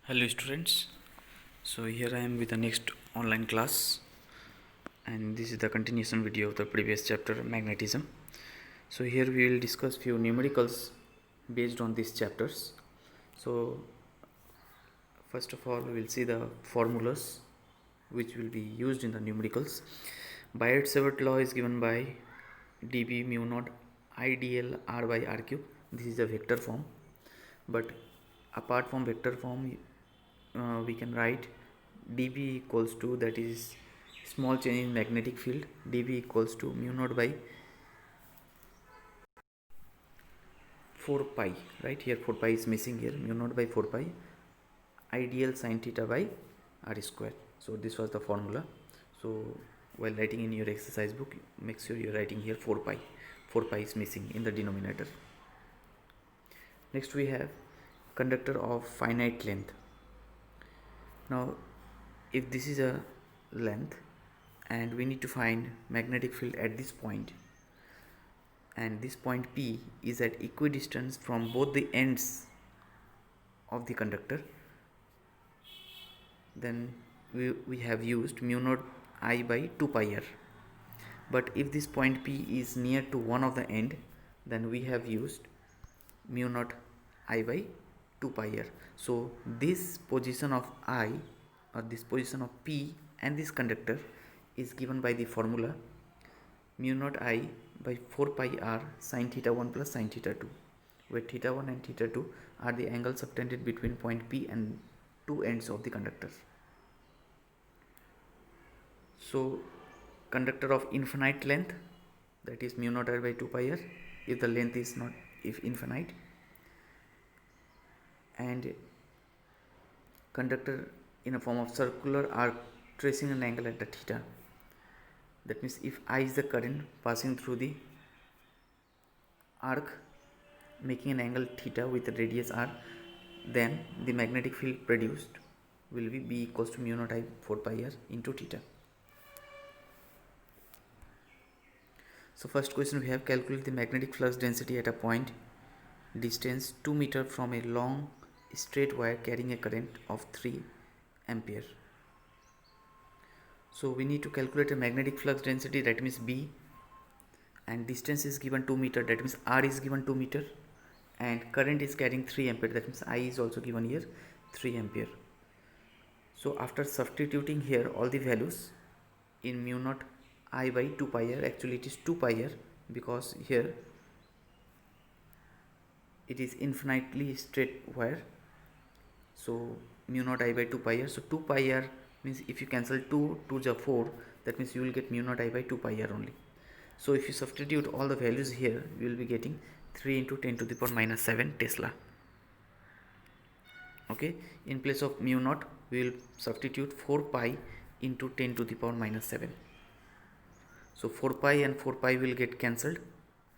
Hello students, so here I am with the next online class, and this is the continuation video of the previous chapter, magnetism. So here we will discuss few numericals based on these chapters. So first of all we will see the formulas which will be used in the numericals. Biot-Savart law is given by dB mu naught IDL R by R cube. This is a vector form, but apart from vector form we can write dB equals to, that is small change in magnetic field, dB equals to mu naught by 4 pi, right? Here 4 pi is missing, here mu naught by 4 pi ideal sin theta by r square. So this was the formula. So while writing in your exercise book, make sure you are writing here 4 pi. 4 pi is missing in the denominator. Next we have conductor of finite length. Now if this is a length and we need to find magnetic field at this point, and this point P is at equidistance from both the ends of the conductor, then we have used mu naught I by 2 pi r. But if this point P is near to one of the end, then we have used mu naught I by 2 pi r. So this position of I, or this position of P and this conductor, is given by the formula mu naught I by 4 pi r sin theta 1 plus sin theta 2, where theta 1 and theta 2 are the angles subtended between point P and two ends of the conductor. So conductor of infinite length, that is mu naught r by 2 pi r if the length is not infinite, and conductor in a form of circular arc tracing an angle at the theta. That means if I is the current passing through the arc making an angle theta with the radius r, then the magnetic field produced will be B equals to mu naught I 4 pi r into theta. So first question we have: calculate the magnetic flux density at a point distance 2 meter from a long straight wire carrying a current of 3 ampere. So we need to calculate a magnetic flux density, that means B, and distance is given 2 meter, that means R is given 2 meter, and current is carrying 3 ampere, that means I is also given here 3 ampere. So after substituting here all the values in mu naught I by 2 pi r, actually it is 2 pi r because here it is infinitely straight wire, so mu naught I by 2 pi r. So 2 pi r means if you cancel 2 to the 4, that means you will get mu naught I by 2 pi r only. So if you substitute all the values here, you will be getting 3 into 10 to the power minus 7 Tesla. Okay, in place of mu naught we will substitute 4 pi into 10 to the power minus 7. So 4 pi and 4 pi will get cancelled,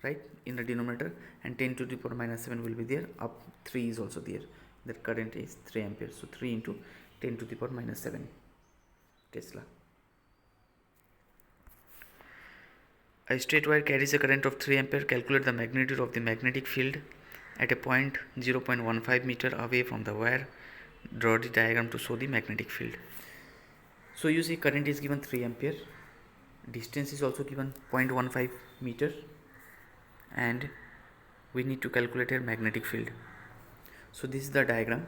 right, in the denominator, and 10 to the power minus 7 will be there. Up 3 is also there. That current is 3 ampere. So 3 into 10 to the power minus 7 Tesla. A straight wire carries a current of 3 ampere. Calculate the magnitude of the magnetic field at a point 0.15 meter away from the wire. Draw the diagram to show the magnetic field. So you see current is given 3 ampere. Distance is also given 0.15 meter, and we need to calculate a magnetic field. So this is the diagram.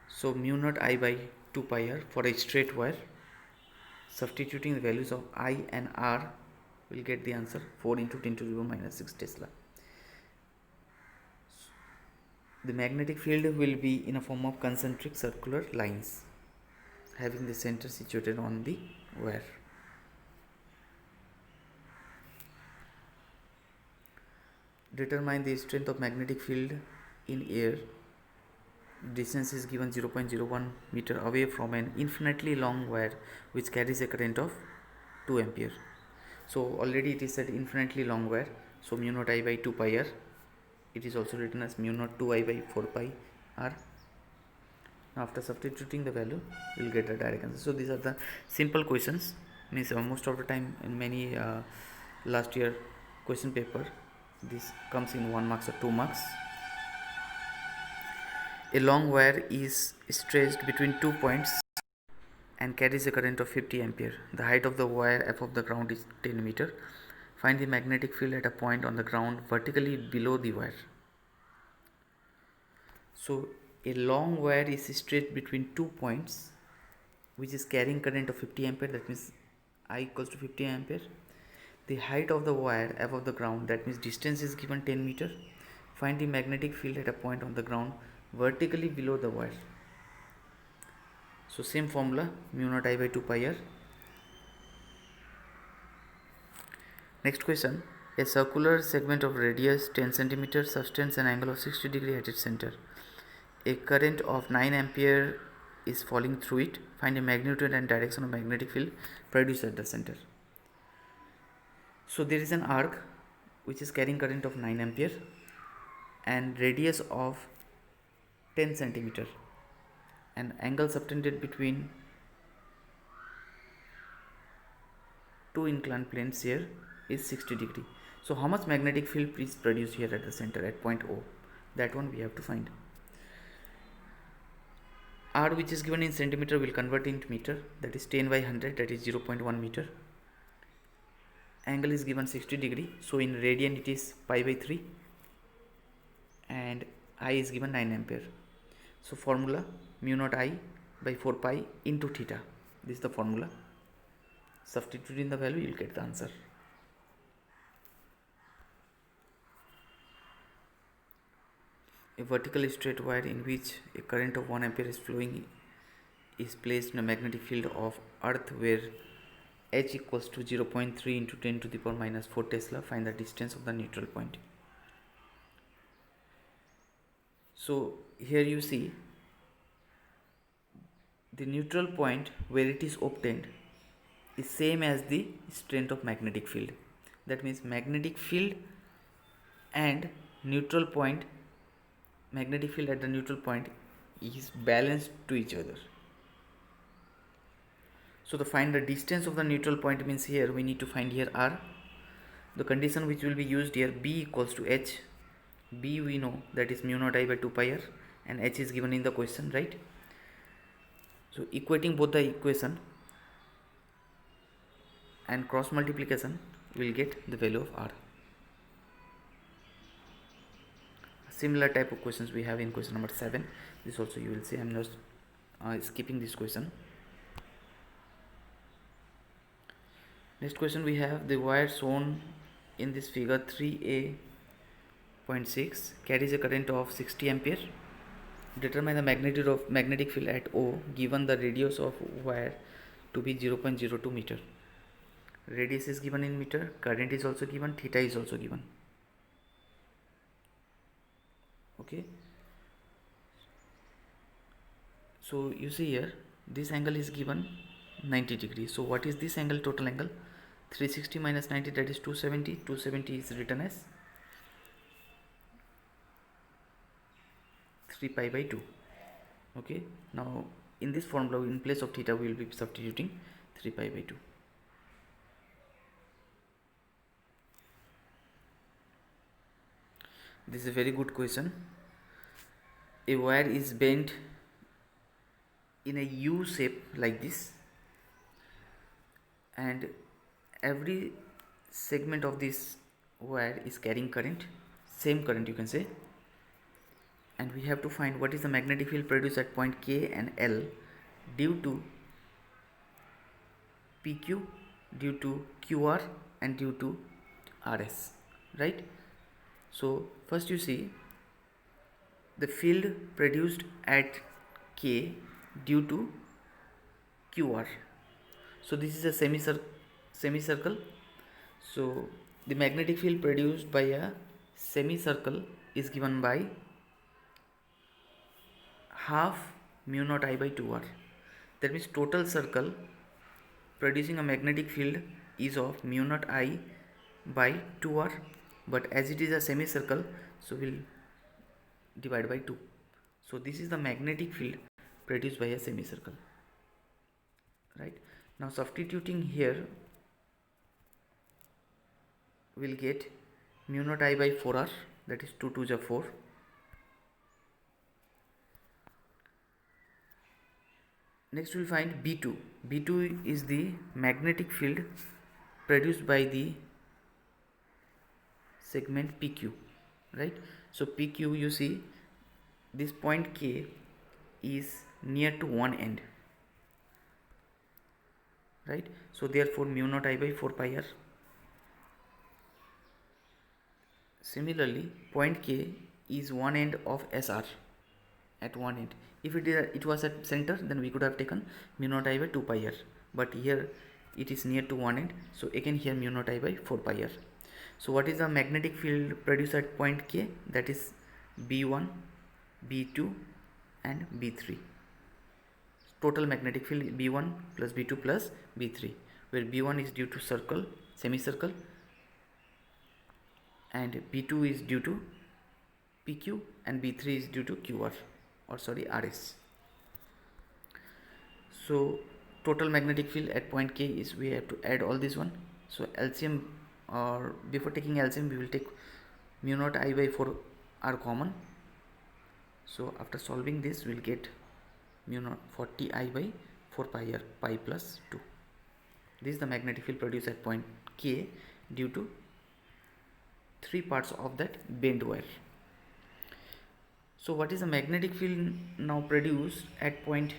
So mu naught I by 2 pi r for a straight wire. Substituting the values of I and R, will get the answer 4 into 10 to the power minus 6 Tesla. The magnetic field will be in a form of concentric circular lines having the center situated on the wire. Determine the strength of magnetic field in air. Distance is given 0.01 meter away from an infinitely long wire which carries a current of 2 ampere. So already it is said infinitely long wire, so mu naught I by 2 pi r. It is also written as mu naught 2 I by 4 pi r. Now after substituting the value, you will get the direct answer. So these are the simple questions. Means most of the time in many last year question paper, this comes in 1 marks or 2 marks. A long wire is stretched between 2 points and carries a current of 50 ampere. The height of the wire above the ground is 10 meter. Find the magnetic field at a point on the ground vertically below the wire. So a long wire is stretched between 2 points which is carrying current of 50 ampere, that means I equals to 50 ampere. The height of the wire above the ground, that means distance is given 10 meter. Find the magnetic field at a point on the ground vertically below the wire. So same formula, mu naught I by 2 pi r. Next question, a circular segment of radius 10 cm sustains an angle of 60 degree at its center. A current of 9 ampere is falling through it. Find the magnitude and direction of magnetic field produced at the center. So there is an arc which is carrying current of 9 ampere and radius of 10 centimeter, and angle subtended between two inclined planes here is 60 degree. So how much magnetic field is produced here at the center at point O? That one we have to find. R, which is given in centimeter, will convert into meter, that is 10 by 100, that is 0.1 meter. Angle is given 60 degree, so in radian it is pi by 3, and I is given 9 ampere. So formula, mu naught I by 4 pi into theta. This is the formula. Substitute in the value, you will get the answer. A vertical straight wire in which a current of 1 ampere is flowing is placed in a magnetic field of earth where H equals to 0.3 into 10 to the power minus 4 Tesla. Find the distance of the neutral point. So here you see the neutral point where it is obtained is same as the strength of magnetic field. That means magnetic field and neutral point, magnetic field at the neutral point is balanced to each other. So to find the distance of the neutral point means here we need to find here R. The condition which will be used here, B equals to H. B we know, that is mu naught I by 2 pi r, and H is given in the question, right? So equating both the equation and cross multiplication, we will get the value of R. Similar type of questions we have in question number 7. This also you will see. I am just skipping this question. Next question we have the wire shown in this figure 3a.6 carries a current of 60 ampere. Determine the magnitude of magnetic field at O given the radius of wire to be 0.02 meter. Radius is given in meter, current is also given, theta is also given. Okay, so you see here this angle is given 90 degrees. So what is this angle, total angle? 360 minus 90, that is 270. 270 is written as 3 pi by 2. Okay, now in this formula in place of theta we will be substituting 3 pi by 2. This is a very good question. A wire is bent in a U shape like this, and every segment of this wire is carrying current, same current you can say, and we have to find what is the magnetic field produced at point K and L due to PQ, due to QR, and due to RS, right? So first you see the field produced at K due to QR. So this is a semicircle. So the magnetic field produced by a semicircle is given by half mu naught I by 2r. That means total circle producing a magnetic field is of mu naught I by 2r, but as it is a semicircle, so we'll divide by 2. So this is the magnetic field produced by a semicircle, right? Now substituting here, we'll get mu naught I by 4r, that is 2 2 4, Next we'll find B2. B2 is the magnetic field produced by the segment PQ, right? So PQ, you see this point K is near to one end, right? So therefore mu naught I by 4 pi r. Similarly, point K is one end of SR, at one end. If it was at center, then we could have taken mu naught I by 2 pi r, but here it is near to one end, so again here mu naught I by 4 pi r. So what is the magnetic field produced at point K? That is B1, B2 and B3. Total magnetic field B1 plus B2 plus B3, where B1 is due to circle, semicircle, and B2 is due to PQ, and B3 is due to QR, or sorry, RS. So total magnetic field at point K is, we have to add all this one. So LCM, or before taking LCM we will take mu naught I by 4 r common. So after solving this we will get mu naught 40 I by 4 pi r, pi plus 2. This is the magnetic field produced at point K due to 3 parts of that bent wire. So what is the magnetic field now produced at point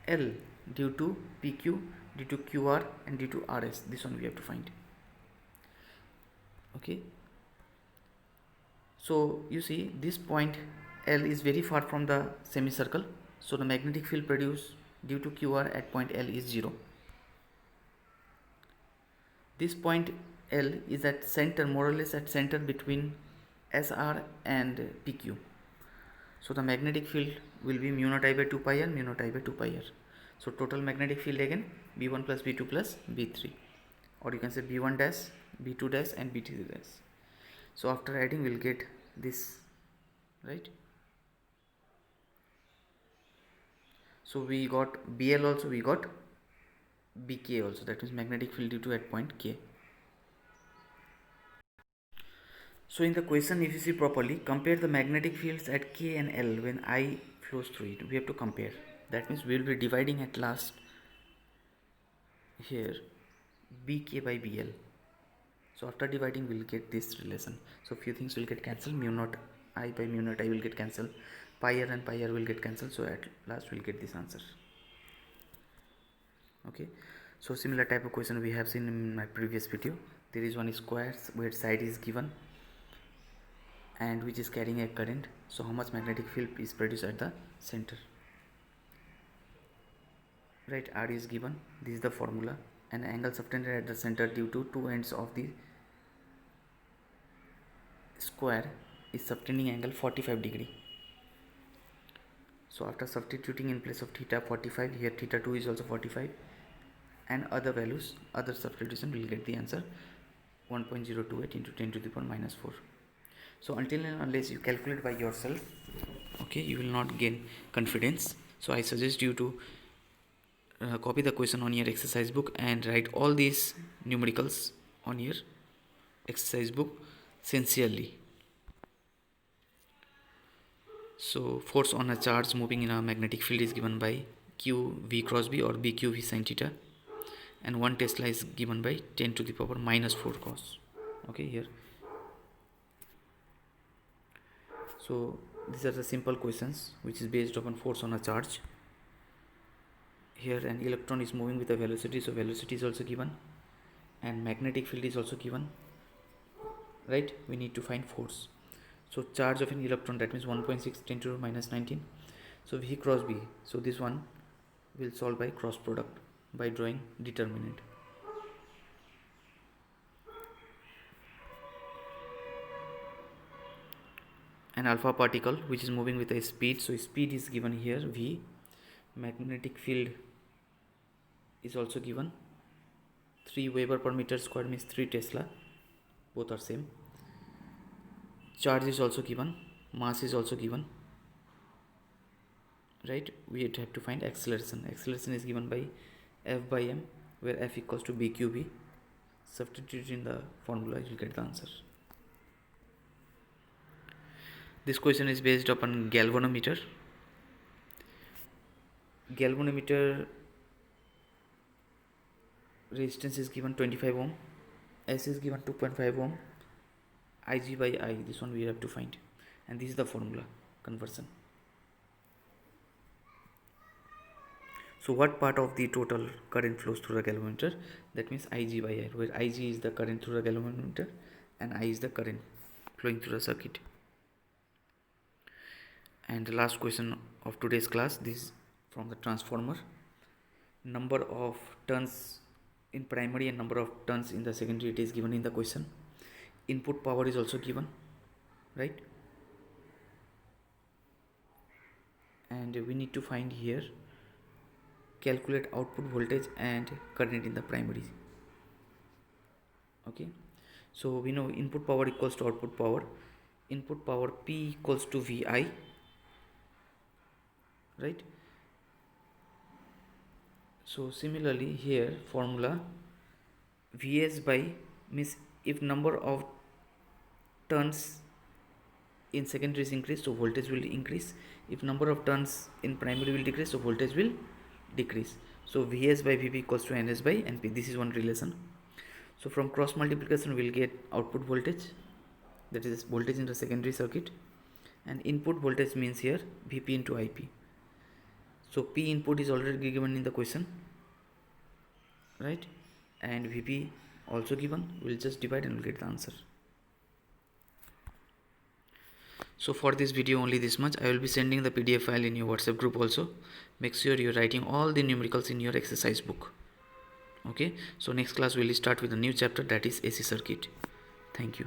L due to PQ, due to QR and due to RS? This one we have to find. Okay, so you see this point L is very far from the semicircle, so the magnetic field produced due to QR at point L is 0. This point L is at center, more or less at center between SR and PQ. So the magnetic field will be mu naught I by 2 pi r, mu naught I by 2 pi r. So total magnetic field again B1 plus B2 plus B3, or you can say B1 dash, B2 dash and B3 dash. So after adding we'll get this, right? So we got BL also, we got BK also, that means magnetic field due to at point K. So in the question, if you see properly, compare the magnetic fields at K and L when I flows through it. We have to compare. That means we will be dividing at last here BK by BL. So after dividing we will get this relation. So few things will get cancelled. Mu naught I by mu naught I will get cancelled. Pi r and pi r will get cancelled. So at last we will get this answer. Okay. So similar type of question we have seen in my previous video. There is one square where side is given and which is carrying a current. So how much magnetic field is produced at the center, right? R is given, this is the formula, and angle subtended at the center due to two ends of the square is subtending angle 45 degree. So after substituting in place of theta 45, here theta 2 is also 45, and other values, other substitution, will get the answer 1.028 into 10 to the power minus 4. So until and unless you calculate by yourself, okay, you will not gain confidence. So I suggest you to copy the question on your exercise book and write all these numericals on your exercise book sincerely. So force on a charge moving in a magnetic field is given by Q V cross B or BQ V sin theta, and 1 Tesla is given by 10 to the power minus 4 cos. Okay, here. So these are the simple questions which is based upon force on a charge. Here an electron is moving with a velocity, so velocity is also given and magnetic field is also given, right? We need to find force. So charge of an electron, that means 1.6 10 to the minus 19. So V cross B, so this one will solve by cross product by drawing determinant. An alpha particle which is moving with a speed, so speed is given here V, magnetic field is also given 3 Weber per meter square, means 3 Tesla, both are same. Charge is also given, mass is also given, right? We have to find acceleration. Acceleration is given by F by m, where F equals to BQB. Substitute in the formula, you will get the answer. This question is based upon galvanometer. galvanometer resistance is given 25 ohm, S is given 2.5 ohm, Ig by I, this one we have to find, and this is the formula conversion. So what part of the total current flows through the galvanometer? That means Ig by I, where Ig is the current through the galvanometer and I is the current flowing through the circuit. And the last question of today's class, this is from the transformer. Number of turns in primary and number of turns in the secondary, it is given in the question. Input power is also given, right? And we need to find here, calculate output voltage and current in the primary. Okay, so we know input power equals to output power. Input power P equals to VI, right? So similarly here formula, Vs by means if number of turns in secondary is increased, so voltage will increase. If number of turns in primary will decrease, so voltage will decrease. So Vs by Vp equals to Ns by Np. This is one relation. So from cross multiplication we will get output voltage, that is voltage in the secondary circuit, and input voltage means here Vp into Ip. So P input is already given in the question, right? And Vp also given. We'll just divide and we'll get the answer. So for this video only this much. I will be sending the PDF file in your WhatsApp group also. Make sure you're writing all the numericals in your exercise book. Okay, so next class we'll start with a new chapter, that is AC circuit. Thank you.